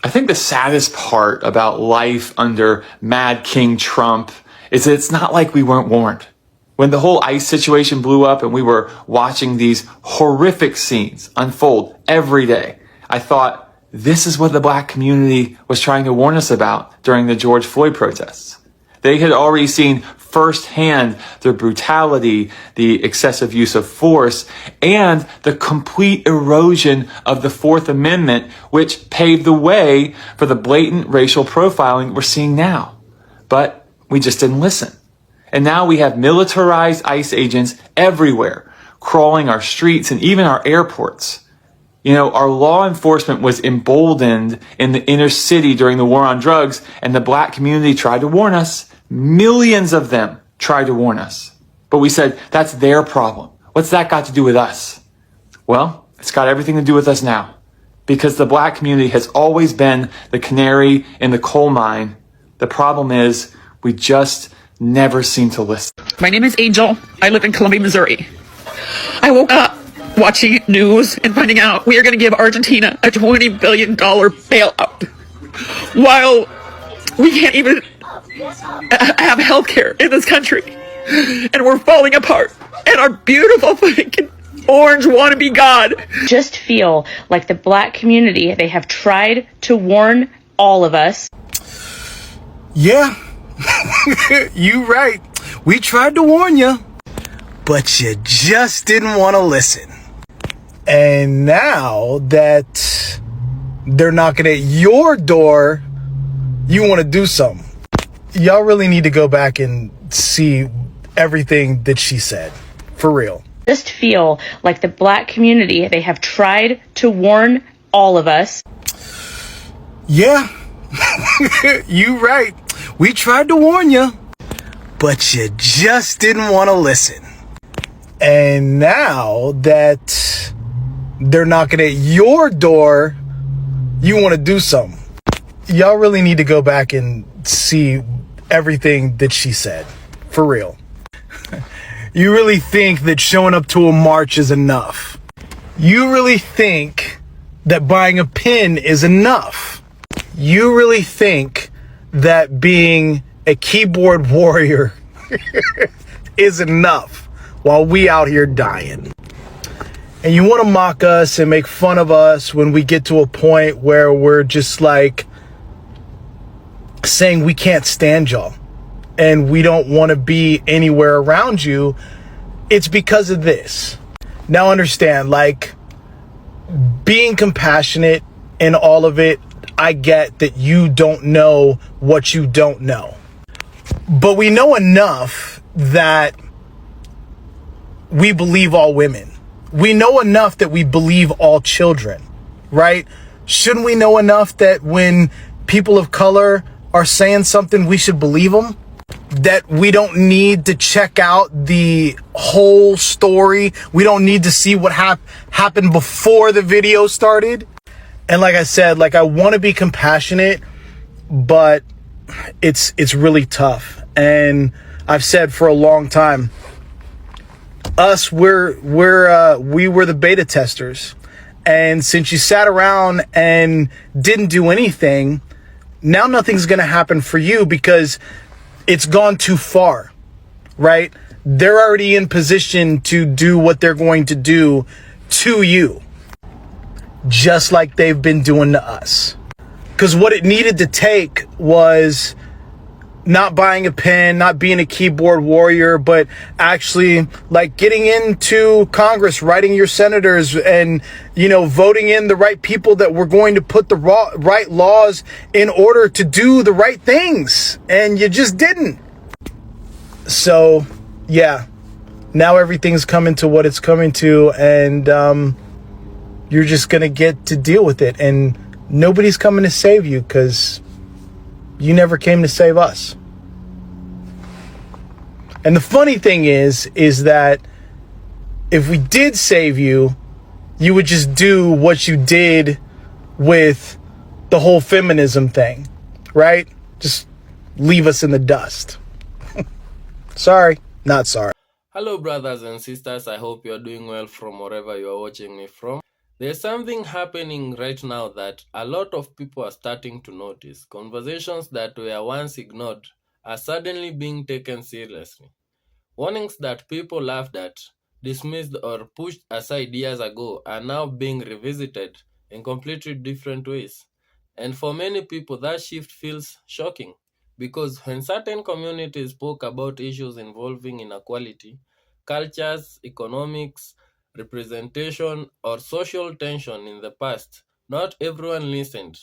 I think the saddest part about life under Mad King Trump is that it's not like we weren't warned. When the whole ICE situation blew up and we were watching these horrific scenes unfold every day, I thought this is what the black community was trying to warn us about during the George Floyd protests. They had already seen firsthand the brutality, the excessive use of force, and the complete erosion of the Fourth Amendment, which paved the way for the blatant racial profiling we're seeing now. But we just didn't listen. And now we have militarized ICE agents everywhere, crawling our streets and even our airports. You know, our law enforcement was emboldened in the inner city during the war on drugs, and the black community tried to warn us. Millions of them tried to warn us. But we said, that's their problem. What's that got to do with us? Well, it's got everything to do with us now. Because the black community has always been the canary in the coal mine. The problem is, we just never seem to listen. My name is Angel. I live in Columbia, Missouri. I woke up watching news and finding out we are going to give Argentina a $20 billion bailout while we can't even have health care in this country, and we're falling apart, and our beautiful fucking orange wannabe God just feel like the black community, they have tried to warn all of us. Yeah, you right. We tried to warn you, but you just didn't want to listen. And now that they're knocking at your door, you want to do something. Y'all really need to go back and see everything that she said. For real. Just feel like the black community, they have tried to warn all of us. Yeah, you right. We tried to warn you, but you just didn't want to listen. And now that they're knocking at your door, you want to do something. Y'all really need to go back and see everything that she said. For real. You really think that showing up to a march is enough? You really think that buying a pin is enough? You really think that being a keyboard warrior is enough while we out here dying? And you want to mock us and make fun of us when we get to a point where we're just like saying we can't stand y'all and we don't want to be anywhere around you. It's because of this. Now understand, like, being compassionate in all of it, I get that you don't know what you don't know. But we know enough that we believe all women. We know enough that we believe all children, right? Shouldn't we know enough that when people of color are saying something, we should believe them? That we don't need to check out the whole story. We don't need to see what happened before the video started. And like I said, like, I want to be compassionate, but it's really tough. And I've said for a long time, we were the beta testers. And since you sat around and didn't do anything, now nothing's going to happen for you because it's gone too far, right? They're already in position to do what they're going to do to you, just like they've been doing to us. Because what it needed to take was not buying a pen, not being a keyboard warrior, but actually like getting into Congress, writing your senators and, voting in the right people that were going to put the right laws in order to do the right things. And you just didn't. So, yeah, now everything's coming to what it's coming to, and you're just going to get to deal with it. And nobody's coming to save you because you never came to save us. And the funny thing is that if we did save you, you would just do what you did with the whole feminism thing, right? Just leave us in the dust. Sorry, not sorry. Hello brothers and sisters, I hope you're doing well from wherever you are watching me from. There's something happening right now that a lot of people are starting to notice. Conversations that were once ignored are suddenly being taken seriously. Warnings that people laughed at, dismissed, or pushed aside years ago are now being revisited in completely different ways. And for many people, that shift feels shocking because when certain communities spoke about issues involving inequality, cultures, economics, representation, or social tension in the past, not everyone listened.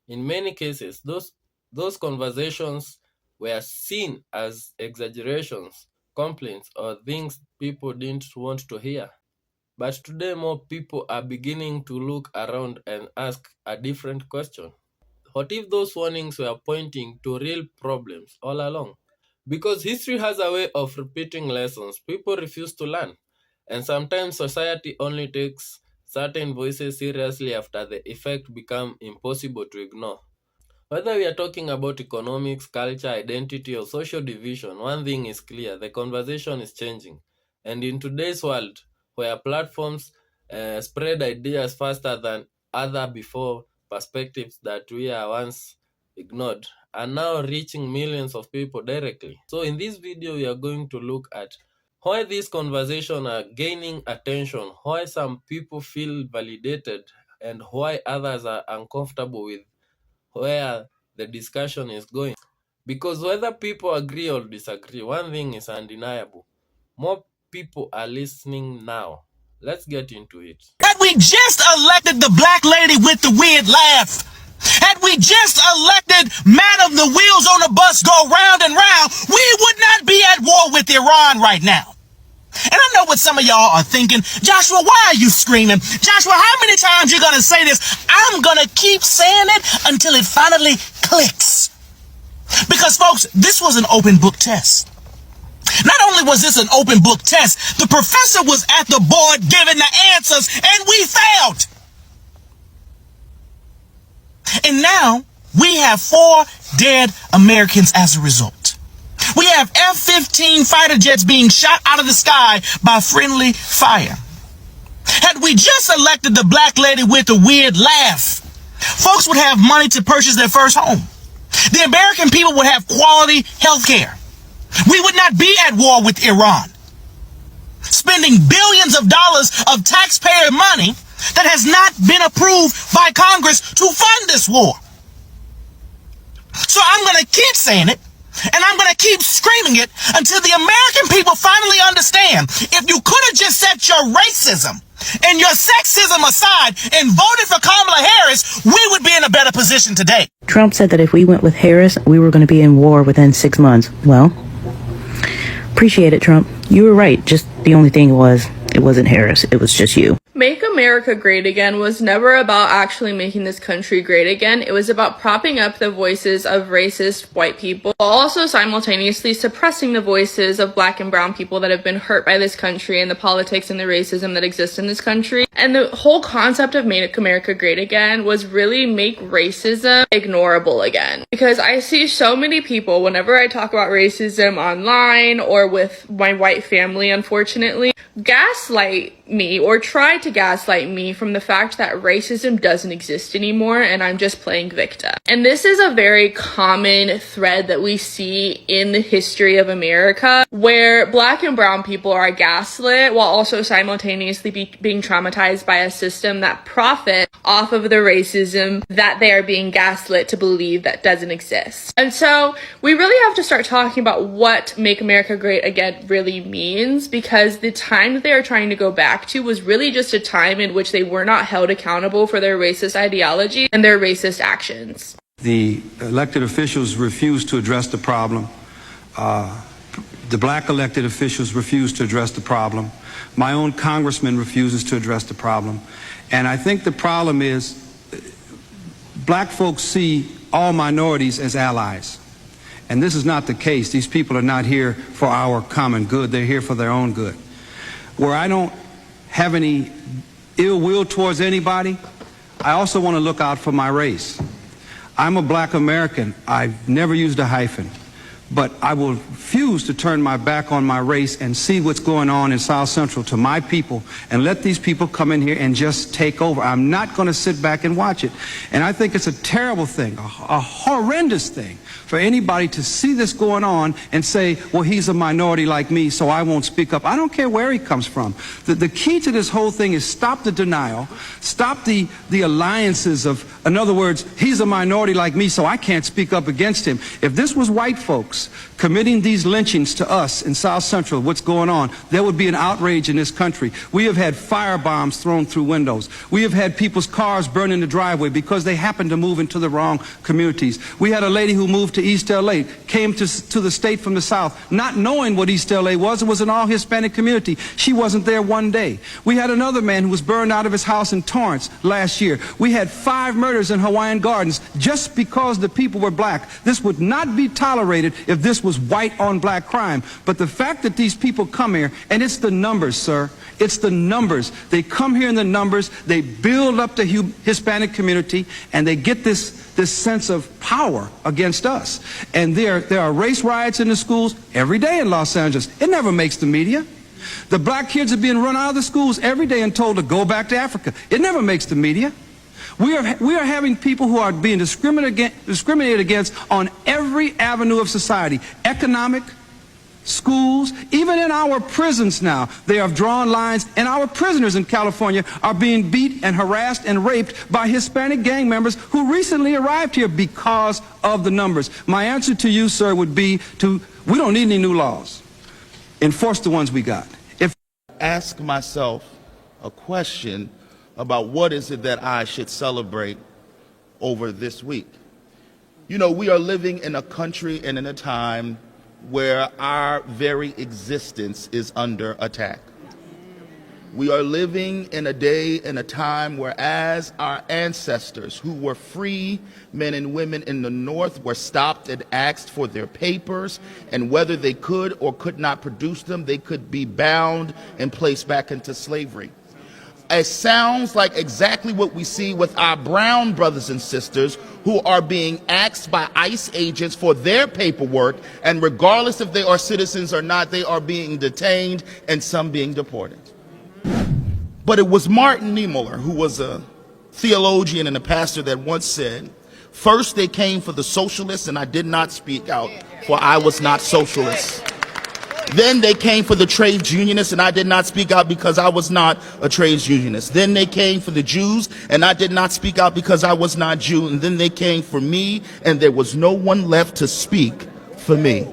In many cases, those conversations were seen as exaggerations, complaints, or things people didn't want to hear. But today, more people are beginning to look around and ask a different question. What if those warnings were pointing to real problems all along? Because history has a way of repeating lessons people refuse to learn. And sometimes society only takes certain voices seriously after the effect become impossible to ignore. Whether we are talking about economics, culture, identity, or social division, one thing is clear: the conversation is changing. And in today's world, where platforms spread ideas faster than other before, perspectives that we are once ignored are now reaching millions of people directly. So in this video, we are going to look at why these conversations are gaining attention, why some people feel validated, and why others are uncomfortable with where the discussion is going. Because whether people agree or disagree, one thing is undeniable: more people are listening now. Let's get into it. Had we just elected the black lady with the weird laugh, had we just elected Madam the wheels on the bus go round and round, we would not be at war with Iran right now. And I know what some of y'all are thinking. Joshua, why are you screaming? Joshua, how many times you gonna say this? I'm gonna keep saying it until it finally clicks. Because folks, this was an open book test. Not only was this an open book test, the professor was at the board giving the answers and we failed. And now we have 4 dead Americans as a result. We have F-15 fighter jets being shot out of the sky by friendly fire. Had we just elected the black lady with the weird laugh, folks would have money to purchase their first home. The American people would have quality health care. We would not be at war with Iran, spending billions of dollars of taxpayer money that has not been approved by Congress to fund this war. So I'm going to keep saying it, and I'm going to keep screaming it until the American people finally understand. If you could have just set your racism and your sexism aside and voted for Kamala Harris, we would be in a better position today. Trump said that if we went with Harris, we were going to be in war within 6 months. Well, appreciate it, Trump. You were right. Just the only thing was, it wasn't Harris. It was just you. Make America Great Again was never about actually making this country great again. It was about propping up the voices of racist white people, while also simultaneously suppressing the voices of black and brown people that have been hurt by this country and the politics and the racism that exists in this country. And the whole concept of Make America Great Again was really make racism ignorable again. Because I see so many people, whenever I talk about racism online or with my white family, unfortunately, gaslight me or try to gaslight me from the fact that racism doesn't exist anymore and I'm just playing victim. And this is a very common thread that we see in the history of America, where black and brown people are gaslit while also simultaneously being traumatized by a system that profits off of the racism that they are being gaslit to believe that doesn't exist. And so we really have to start talking about what Make America Great Again really means, because the time that they are trying to go back to was really just a time in which they were not held accountable for their racist ideology and their racist actions. The elected officials refused to address the problem. The black elected officials refused to address the problem. My own congressman refuses to address the problem. And I think the problem is black folks see all minorities as allies. And this is not the case. These people are not here for our common good. They're here for their own good. Where I don't have any ill will towards anybody, I also want to look out for my race. I'm a black American. I've never used a hyphen. But I will refuse to turn my back on my race and see what's going on in South Central to my people and let these people come in here and just take over. I'm not going to sit back and watch it. And I think it's a terrible thing, a horrendous thing for anybody to see this going on and say, well, he's a minority like me, so I won't speak up. I don't care where he comes from. The key to this whole thing is stop the denial, stop the alliances of, in other words, he's a minority like me, so I can't speak up against him. If this was white folks committing these lynchings to us in South Central, what's going on, there would be an outrage in this country. We have had firebombs thrown through windows. We have had people's cars burned in the driveway because they happened to move into the wrong communities. We had a lady who moved to East LA, came to the state from the South, not knowing what East LA was. It was an all-Hispanic community. She wasn't there one day. We had another man who was burned out of his house in Torrance last year. We had 5 murders in Hawaiian Gardens just because the people were black. This would not be tolerated if this was white on black crime. But the fact that these people come here, and it's the numbers, sir, it's the numbers. They come here in the numbers, they build up the Hispanic community, and they get this sense of power against us. And there are race riots in the schools every day in Los Angeles. It never makes the media. The black kids are being run out of the schools every day and told to go back to Africa. It never makes the media. We are having people who are being discriminated against on every avenue of society. Economic, schools, even in our prisons now. They have drawn lines, and our prisoners in California are being beat and harassed and raped by Hispanic gang members who recently arrived here because of the numbers. My answer to you, sir, would be we don't need any new laws. Enforce the ones we got. Ask myself a question about what is it that I should celebrate over this week. You know, we are living in a country and in a time where our very existence is under attack. We are living in a day and a time where, as our ancestors who were free men and women in the North were stopped and asked for their papers, and whether they could or could not produce them, they could be bound and placed back into slavery. It sounds like exactly what we see with our brown brothers and sisters who are being asked by ICE agents for their paperwork, and regardless if they are citizens or not, they are being detained and some being deported. But it was Martin Niemöller, who was a theologian and a pastor, that once said, "First they came for the socialists, and I did not speak out, for I was not socialist. Then they came for the trades unionists, and I did not speak out because I was not a trades unionist. Then they came for the Jews, and I did not speak out because I was not Jew. And then they came for me, and there was no one left to speak for me."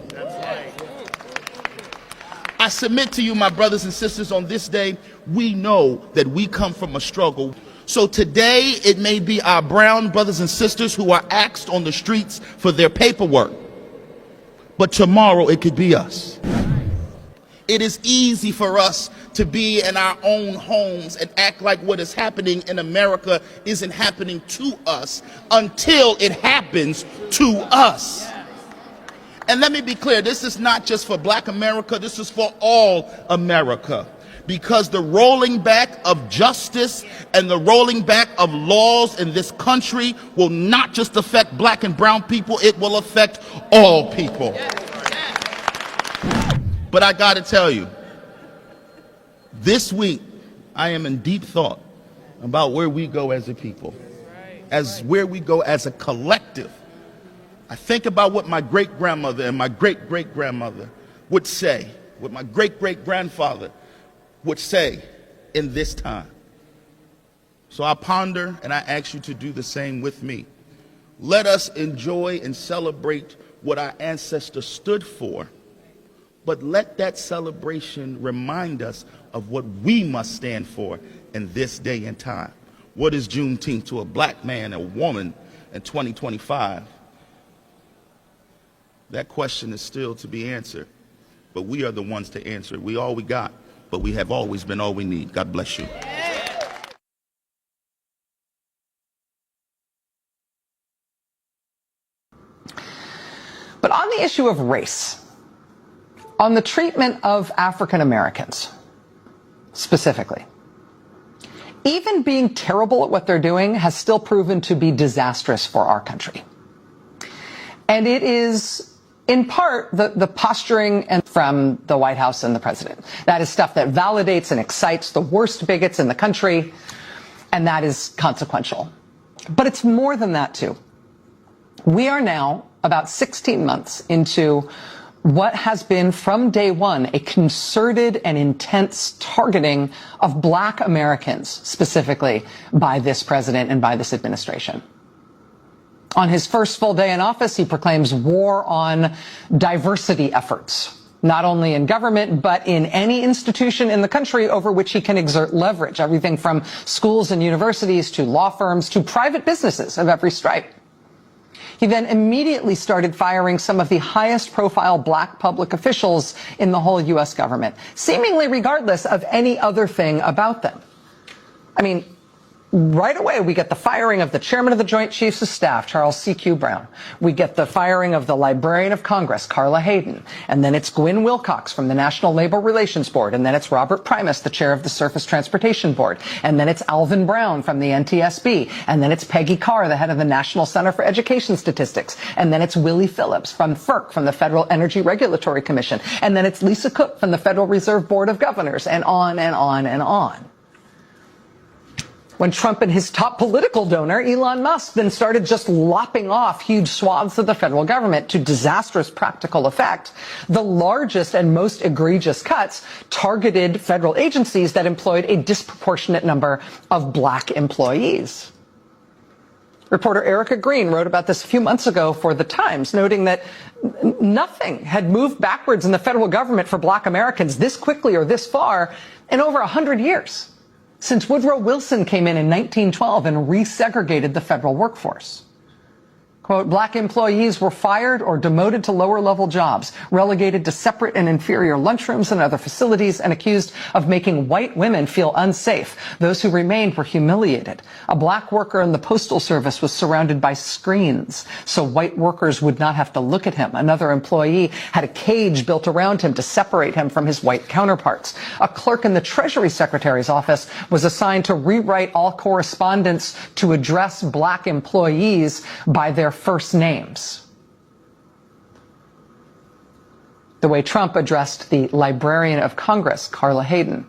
I submit to you, my brothers and sisters, on this day, we know that we come from a struggle. So today, it may be our brown brothers and sisters who are asked on the streets for their paperwork. But tomorrow, it could be us. It is easy for us to be in our own homes and act like what is happening in America isn't happening to us until it happens to us. And let me be clear, this is not just for Black America, this is for all America. Because the rolling back of justice and the rolling back of laws in this country will not just affect Black and brown people, it will affect all people. But I gotta tell you, this week I am in deep thought about where we go as a people, as where we go as a collective. I think about what my great-grandmother and my great-great-grandmother would say, what my great-great-grandfather would say in this time. So I ponder and I ask you to do the same with me. Let us enjoy and celebrate what our ancestors stood for, but let that celebration remind us of what we must stand for in this day and time. What is Juneteenth to a Black man, a woman in 2025? That question is still to be answered, but we are the ones to answer it. We all we got, but we have always been all we need. God bless you. But on the issue of race, on the treatment of African Americans specifically, even being terrible at what they're doing has still proven to be disastrous for our country. And it is in part, the posturing and from the White House and the president. That is stuff that validates and excites the worst bigots in the country, and that is consequential. But it's more than that, too. We are now about 16 months into what has been from day one a concerted and intense targeting of black Americans, specifically by this president and by this administration. On his first full day in office, he proclaims war on diversity efforts, not only in government, but in any institution in the country over which he can exert leverage, everything from schools and universities to law firms to private businesses of every stripe. He then immediately started firing some of the highest profile black public officials in the whole U.S. government, seemingly regardless of any other thing about them. I mean, right away, we get the firing of the chairman of the Joint Chiefs of Staff, Charles C.Q. Brown. We get the firing of the Librarian of Congress, Carla Hayden. And then it's Gwynne Wilcox from the National Labor Relations Board. And then it's Robert Primus, the chair of the Surface Transportation Board. And then it's Alvin Brown from the NTSB. And then it's Peggy Carr, the head of the National Center for Education Statistics. And then it's Willie Phillips from FERC, from the Federal Energy Regulatory Commission. And then it's Lisa Cook from the Federal Reserve Board of Governors. And on and on and on. When Trump and his top political donor, Elon Musk, then started just lopping off huge swaths of the federal government to disastrous practical effect, the largest and most egregious cuts targeted federal agencies that employed a disproportionate number of black employees. Reporter Erica Green wrote about this a few months ago for The Times, noting that nothing had moved backwards in the federal government for black Americans this quickly or this far in over 100 years. Since Woodrow Wilson came in 1912 and resegregated the federal workforce. Quote, black employees were fired or demoted to lower-level jobs, relegated to separate and inferior lunchrooms and other facilities, and accused of making white women feel unsafe. Those who remained were humiliated. A black worker in the Postal Service was surrounded by screens, so white workers would not have to look at him. Another employee had a cage built around him to separate him from his white counterparts. A clerk in the Treasury Secretary's office was assigned to rewrite all correspondence to address black employees by their first names. The way Trump addressed the Librarian of Congress, Carla Hayden,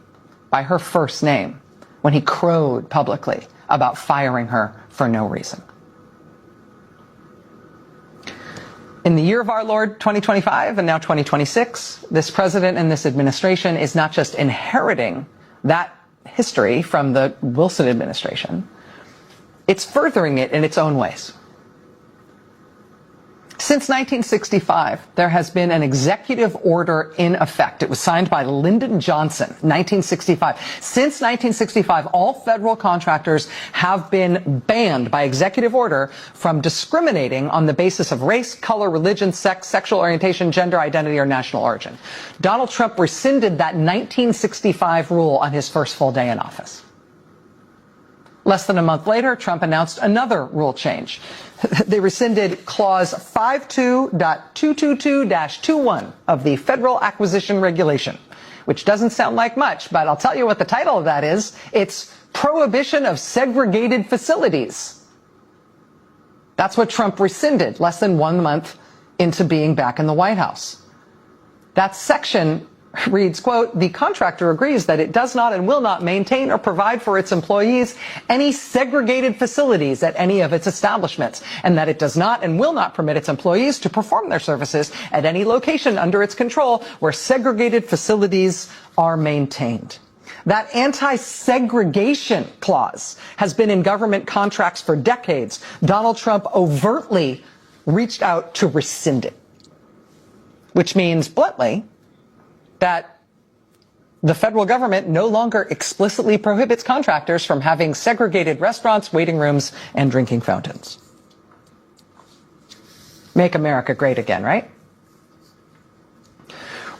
by her first name when he crowed publicly about firing her for no reason. In the year of our Lord, 2025, and now 2026, this president and this administration is not just inheriting that history from the Wilson administration, it's furthering it in its own ways. Since 1965, there has been an executive order in effect. It was signed by Lyndon Johnson, 1965. Since 1965, all federal contractors have been banned by executive order from discriminating on the basis of race, color, religion, sex, sexual orientation, gender identity, or national origin. Donald Trump rescinded that 1965 rule on his first full day in office. Less than a month later, Trump announced another rule change. They rescinded Clause 52.222-21 of the Federal Acquisition Regulation, which doesn't sound like much, but I'll tell you what the title of that is. It's Prohibition of Segregated Facilities. That's what Trump rescinded less than 1 month into being back in the White House. That section reads, quote, the contractor agrees that it does not and will not maintain or provide for its employees any segregated facilities at any of its establishments, and that it does not and will not permit its employees to perform their services at any location under its control where segregated facilities are maintained. That anti-segregation clause has been in government contracts for decades. Donald Trump overtly reached out to rescind it, which means, bluntly, that the federal government no longer explicitly prohibits contractors from having segregated restaurants, waiting rooms, and drinking fountains. Make America great again, right?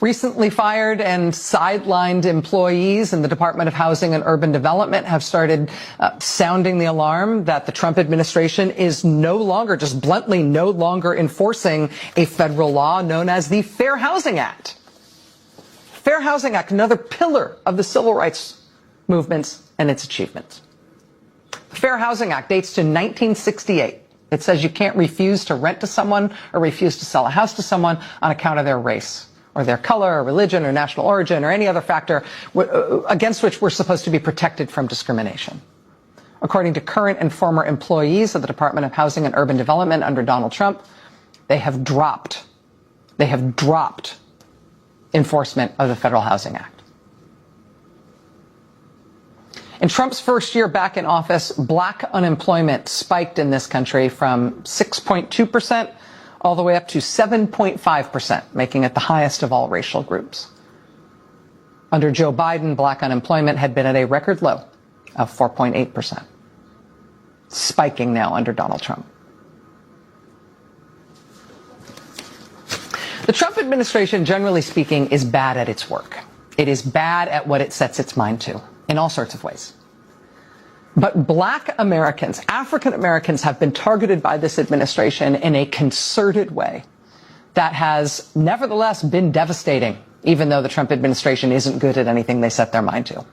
Recently fired and sidelined employees in the Department of Housing and Urban Development have started sounding the alarm that the Trump administration is no longer, just bluntly no longer enforcing a federal law known as the Fair Housing Act. Fair Housing Act, another pillar of the civil rights movements and its achievements. The Fair Housing Act dates to 1968. It says you can't refuse to rent to someone or refuse to sell a house to someone on account of their race or their color or religion or national origin or any other factor against which we're supposed to be protected from discrimination. According to current and former employees of the Department of Housing and Urban Development under Donald Trump, they have dropped enforcement of the Federal Housing Act. In Trump's first year back in office, black unemployment spiked in this country from 6.2% all the way up to 7.5%, making it the highest of all racial groups. Under Joe Biden, black unemployment had been at a record low of 4.8%, spiking now under Donald Trump. The Trump administration, generally speaking, is bad at its work. It is bad at what it sets its mind to, in all sorts of ways. But black Americans, African Americans, have been targeted by this administration in a concerted way that has nevertheless been devastating, even though the Trump administration isn't good at anything they set their mind to.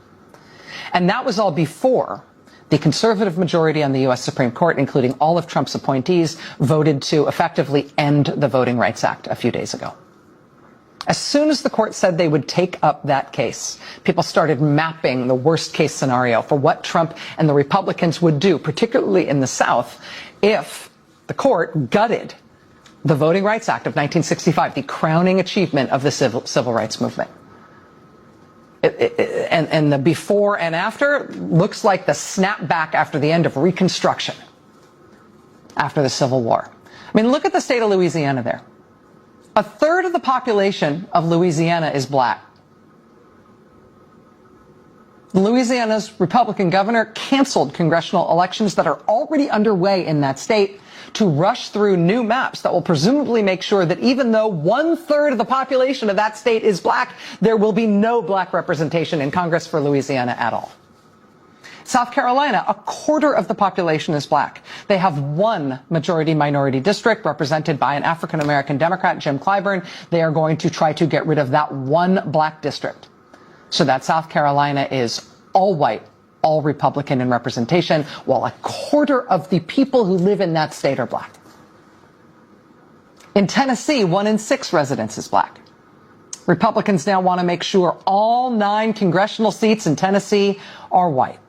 And that was all before the conservative majority on the U.S. Supreme Court, including all of Trump's appointees, voted to effectively end the Voting Rights Act a few days ago. As soon as the court said they would take up that case, people started mapping the worst case scenario for what Trump and the Republicans would do, particularly in the South, if the court gutted the Voting Rights Act of 1965, the crowning achievement of the civil rights movement. And the before and after looks like the snapback after the end of Reconstruction, after the Civil War. I mean, look at the state of Louisiana there. A third of the population of Louisiana is black. Louisiana's Republican governor canceled congressional elections that are already underway in that state to rush through new maps that will presumably make sure that even though 1/3 of the population of that state is black, there will be no black representation in Congress for Louisiana at all. South Carolina, 1/4 of the population is black. They have one majority-minority district represented by an African-American Democrat, Jim Clyburn. They are going to try to get rid of that one black district so that South Carolina is all white, all Republican in representation, while 1/4 of the people who live in that state are black. In Tennessee, 1 in 6 residents is black. Republicans now want to make sure all 9 congressional seats in Tennessee are white.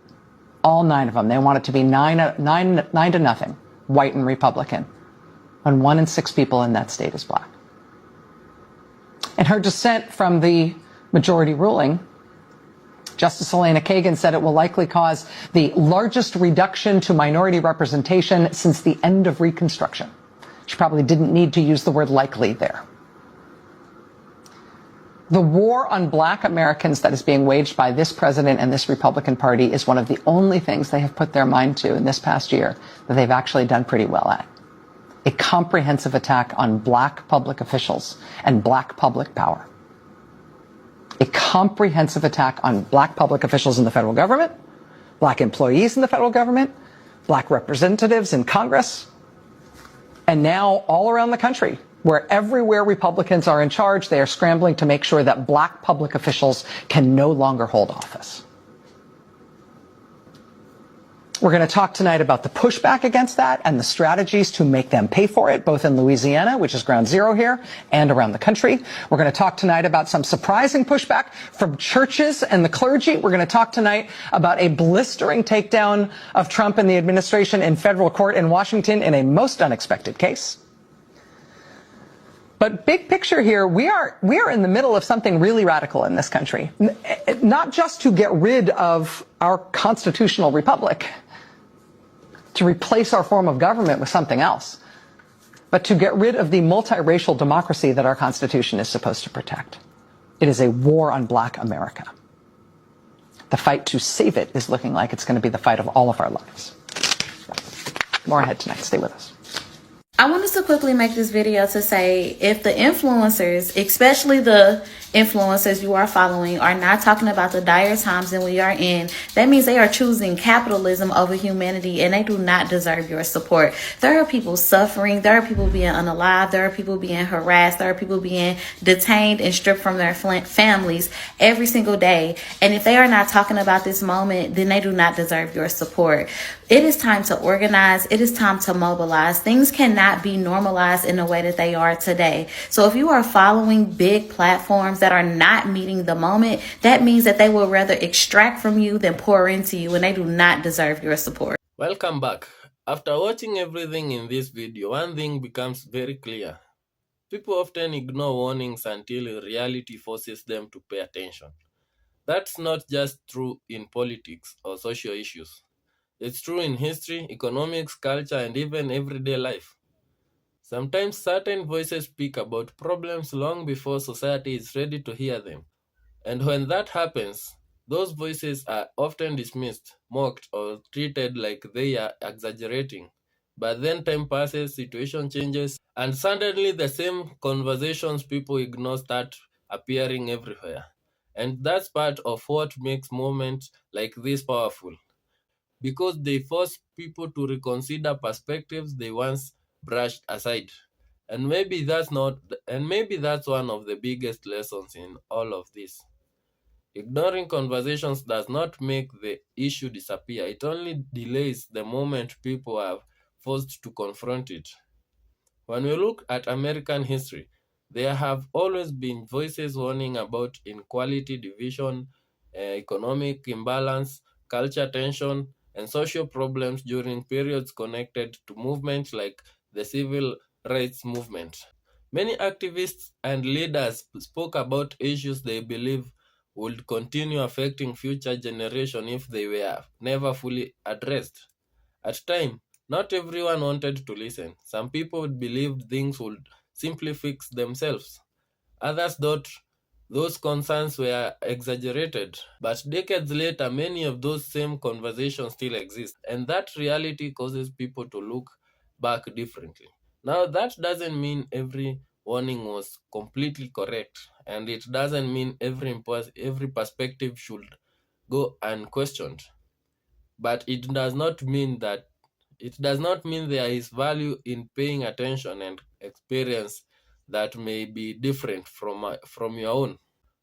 All 9 of them. They want it to be 9-0, white and Republican, when 1 in 6 people in that state is black. In her dissent from the majority ruling, Justice Elena Kagan said it will likely cause the largest reduction to minority representation since the end of Reconstruction. She probably didn't need to use the word likely there. The war on black Americans that is being waged by this president and this Republican Party is one of the only things they have put their mind to in this past year that they've actually done pretty well at. A comprehensive attack on black public officials and black public power. A comprehensive attack on black public officials in the federal government, black employees in the federal government, black representatives in Congress, and now all around the country, where everywhere Republicans are in charge, they are scrambling to make sure that black public officials can no longer hold office. We're going to talk tonight about the pushback against that and the strategies to make them pay for it, both in Louisiana, which is ground zero here, and around the country. We're going to talk tonight about some surprising pushback from churches and the clergy. We're going to talk tonight about a blistering takedown of Trump and the administration in federal court in Washington in a most unexpected case. But big picture here, we are in the middle of something really radical in this country. Not just to get rid of our constitutional republic, to replace our form of government with something else, but to get rid of the multiracial democracy that our Constitution is supposed to protect. It is a war on black America. The fight to save it is looking like it's going to be the fight of all of our lives. More ahead tonight. Stay with us. I wanted to quickly make this video to say if the influencers, especially the influencers you are following are not talking about the dire times that we are in, that means they are choosing capitalism over humanity, and they do not deserve your support. There are people suffering. There are people being unalive. There are people being harassed. There are people being detained and stripped from their families every single day. And if they are not talking about this moment, then they do not deserve your support. It is time to organize. It is time to mobilize. Things cannot be normalized in the way that they are today. So if you are following big platforms that are not meeting the moment, that means that they will rather extract from you than pour into you, and they do not deserve your support. Welcome back. After watching everything in this video, one thing becomes very clear. People often ignore warnings until reality forces them to pay attention. That's not just true in politics or social issues. It's true in history, economics, culture, and even everyday life. Sometimes certain voices speak about problems long before society is ready to hear them. And when that happens, those voices are often dismissed, mocked, or treated like they are exaggerating. But then time passes, situation changes, and suddenly the same conversations people ignore start appearing everywhere. And that's part of what makes moments like this powerful, because they force people to reconsider perspectives they once brushed aside. And maybe that's one of the biggest lessons in all of this. Ignoring conversations does not make the issue disappear. It only delays the moment people are forced to confront it. When we look at American history, there have always been voices warning about inequality, division, economic imbalance, culture tension, and social problems during periods connected to movements like the civil rights movement. Many activists and leaders spoke about issues they believe would continue affecting future generations if they were never fully addressed. At time, not everyone wanted to listen. Some people believed things would simply fix themselves. Others thought those concerns were exaggerated. But decades later, many of those same conversations still exist, and that reality causes people to look back differently. Now, that doesn't mean every warning was completely correct, and it doesn't mean every perspective should go unquestioned. But it does not mean there is value in paying attention and experience that may be different from your own,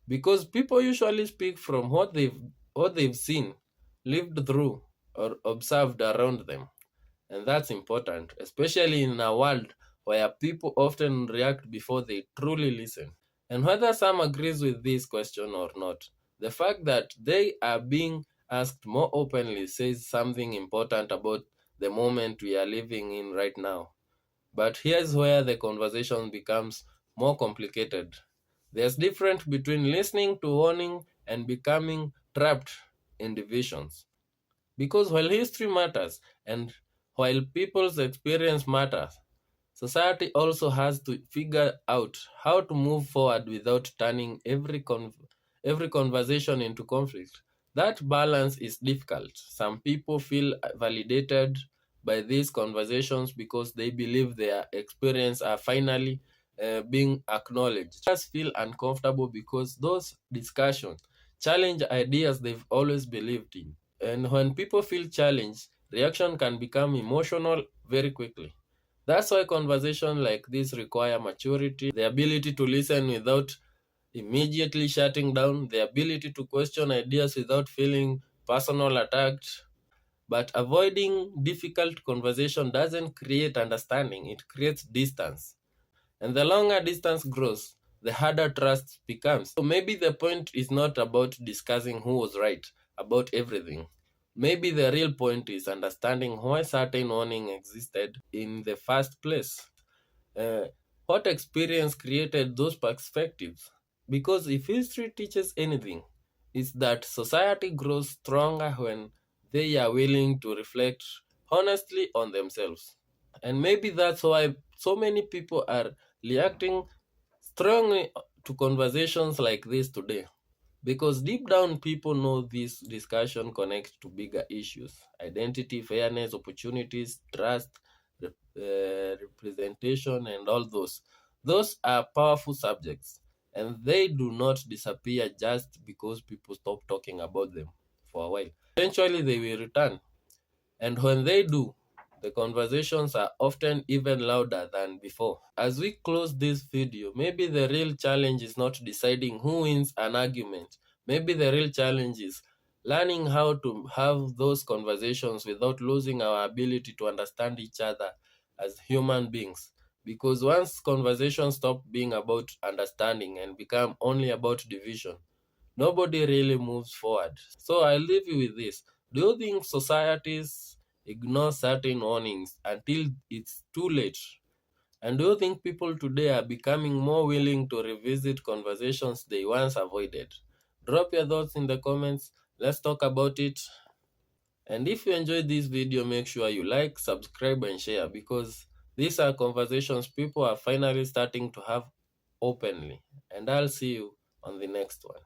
because people usually speak from what they've seen, lived through, or observed around them. And that's important, especially in a world where people often react before they truly listen. And whether some agrees with this question or not, the fact that they are being asked more openly says something important about the moment we are living in right now. But here's where the conversation becomes more complicated. There's difference between listening to warning and becoming trapped in divisions. Because while history matters and while people's experience matters, society also has to figure out how to move forward without turning every conversation into conflict. That balance is difficult. Some people feel validated by these conversations because they believe their experience are finally being acknowledged. Others feel uncomfortable because those discussions challenge ideas they've always believed in. And when people feel challenged, reaction can become emotional very quickly. That's why conversations like this require maturity, the ability to listen without immediately shutting down, the ability to question ideas without feeling personal attacked. But avoiding difficult conversation doesn't create understanding, it creates distance. And the longer distance grows, the harder trust becomes. So maybe the point is not about discussing who was right about everything. Maybe the real point is understanding why certain warning existed in the first place. Uh, what experience created those perspectives? Because if history teaches anything, it's that society grows stronger when they are willing to reflect honestly on themselves. And maybe that's why so many people are reacting strongly to conversations like this today. Because deep down, people know this discussion connects to bigger issues: identity, fairness, opportunities, trust, representation, and all those. Those are powerful subjects. and they do not disappear just because people stop talking about them for a while. Eventually they will return, and when they do, the conversations are often even louder than before. As we close this video, maybe the real challenge is not deciding who wins an argument. Maybe the real challenge is learning how to have those conversations without losing our ability to understand each other as human beings. Because once conversations stop being about understanding and become only about division, nobody really moves forward. So I leave you with this. Do you think societies ignore certain warnings until it's too late? And do you think people today are becoming more willing to revisit conversations they once avoided? Drop your thoughts in the comments. Let's talk about it. And if you enjoyed this video, make sure you like, subscribe, and share, because these are conversations people are finally starting to have openly. And I'll see you on the next one.